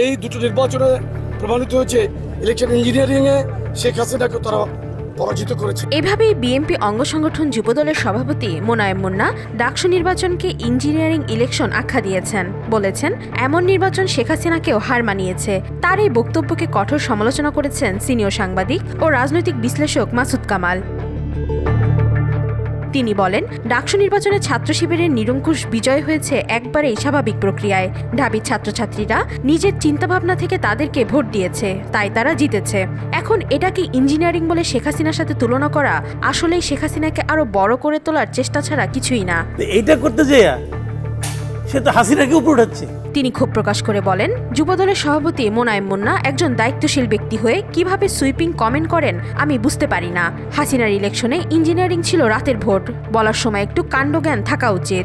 এই দুটো নির্বাচনে প্রমাণিত হয়েছে ইলেকশন ইঞ্জিনিয়ারিংয়ে শেখ হাসিনাকে তারা পরাজিত করেছে। এভাবেই বিএনপি অঙ্গ সংগঠন যুবদলের সভাপতি মোনায়েম মুন্না ডাকসু নির্বাচনকে ইঞ্জিনিয়ারিং ইলেকশন আখ্যা দিয়েছেন। বলেছেন, এমন নির্বাচন শেখ হাসিনাকেও হার মানিয়েছে। তার এই বক্তব্যকে কঠোর সমালোচনা করেছেন সিনিয়র সাংবাদিক ও রাজনৈতিক বিশ্লেষক মাসুদ কামাল। তিনি বলেন, ডাকসু নির্বাচনে ছাত্র শিবিরের নিরঙ্কুশ বিজয় হয়েছে একবারেই স্বাভাবিক প্রক্রিয়ায়। ঢাবির ছাত্রছাত্রীরা নিজের চিন্তাভাবনা থেকে তাদেরকে ভোট দিয়েছে, তাই তারা জিতেছে। এখন এটাকে ইঞ্জিনিয়ারিং বলে শেখ হাসিনার সাথে তুলনা করা আসলেই শেখ হাসিনাকে আরো বড় করে তোলার চেষ্টা ছাড়া কিছুই না। এইটা করতে যেয়ে সে তো হাসিনাকে উপরে উঠাচ্ছে। তিনি ক্ষোভ প্রকাশ করে বলেন, যুবদলের সভাপতি মোনায়েম মুন্না একজন দায়িত্বশীল ব্যক্তি হয়ে কিভাবে সুইপিং কমেন্ট করেন আমি বুঝতে পারি না। হাসিনার ইলেকশনে ইঞ্জিনিয়ারিং ছিল রাতের ভোট। বলার সময় একটু কাণ্ডজ্ঞান থাকা উচিত।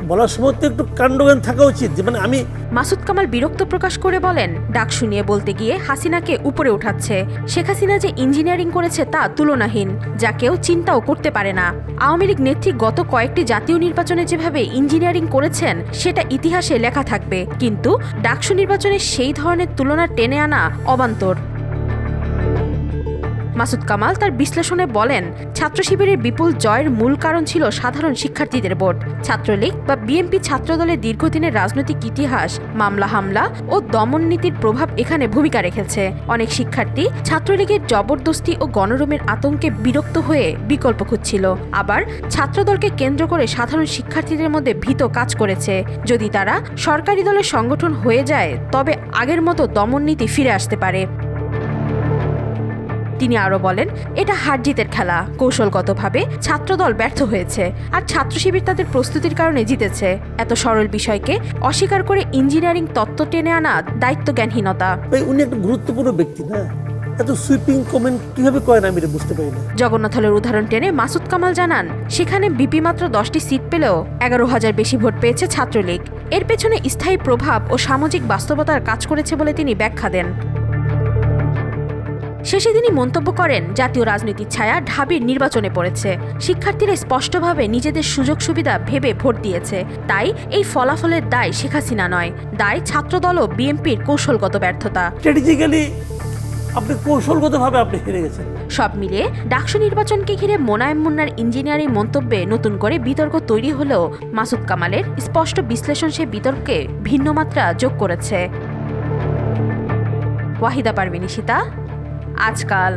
বলার সময় তো একটু কাণ্ডজ্ঞান থাকা উচিত। আমি মাসুদ কামাল বিরক্ত প্রকাশ করে বলেন, ডাকসু নিয়ে বলতে গিয়ে হাসিনাকে উপরে উঠাচ্ছে। শেখ হাসিনা যে ইঞ্জিনিয়ারিং করেছে তা তুলনাহীন, যা কেউ চিন্তাও করতে পারে না। আওয়ামী লীগ নেত্রী গত কয়েকটি জাতীয় নির্বাচনে যেভাবে ইঞ্জিনিয়ারিং করেছেন সেটা ইতিহাসে লেখা থাকবে, কিন্তু ডাকসু নির্বাচনে সেই ধরনের তুলনা টেনে আনা অবান্তর। মাসুদ কামাল তার বিশ্লেষণে বলেন, ছাত্র শিবিরের বিপুল জয়ের মূল কারণ ছিল সাধারণ শিক্ষার্থীদের ভোট। ছাত্রলীগ বা বিএনপি ছাত্রদলের দীর্ঘদিনের রাজনৈতিক ইতিহাস, মামলা হামলা ও দমন নীতির প্রভাব এখানে ভূমিকা রেখেছে। অনেক শিক্ষার্থী ছাত্রলীগের জবরদস্তি ও গণরুমের আতঙ্কে বিরক্ত হয়ে বিকল্প খুঁজছিল। আবার ছাত্রদলকে কেন্দ্র করে সাধারণ শিক্ষার্থীদের মধ্যে ভীত কাজ করেছে। যদি তারা সরকারি দলের সংগঠন হয়ে যায় তবে আগের মতো দমন নীতি ফিরে আসতে পারে। তিনি আরো বলেন, এটা হার জিতের খেলা। কৌশলগতভাবে ছাত্রদল ব্যর্থ হয়েছে, আর ছাত্র শিবির তাদের প্রস্তুতির কারণে জিতেছে। এত সরল বিষয়কে অস্বীকার করে ইঞ্জিনিয়ারিং তত্ত্ব টেনে আনা দায়িত্বজ্ঞানহীনতা। উনি একটা গুরুত্বপূর্ণ ব্যক্তি না, এত সুইপিং কমেন্ট কিভাবে করেন আমি এটা বুঝতে পারি না। জগন্নাথ হলের উদাহরণ টেনে মাসুদ কামাল জানান, সেখানে বিপি মাত্র 10টি সিট পেলেও 11,000 বেশি ভোট পেয়েছে ছাত্রলীগ। এর পেছনে স্থায়ী প্রভাব ও সামাজিক বাস্তবতার কাজ করেছে বলে তিনি ব্যাখ্যা দেন। শেষে তিনি মন্তব্য করেন, জাতীয় রাজনীতির ছায়া ঢাবির নির্বাচনে পড়েছে। শিক্ষার্থীরা স্পষ্টভাবে নিজেদের সুযোগ সুবিধা ভেবে ভোট দিয়েছে। তাই এই ফলাফলের দায় শেখ হাসিনা নয়, দায় ছাত্রদল ও বিএনপির কৌশলগত ব্যর্থতা। স্ট্র্যাটেজিক্যালি আপনি কৌশলগতভাবে আপনি হেরে গেছেন। সব মিলিয়ে ডাকসু নির্বাচনকে ঘিরে মোনায়েম মুন্নার ইঞ্জিনিয়ারিং মন্তব্যে নতুন করে বিতর্ক তৈরি হলেও মাসুদ কামালের স্পষ্ট বিশ্লেষণ সে বিতর্কে ভিন্ন মাত্রা যোগ করেছে। ওয়াহিদা পারভিন, আজকাল।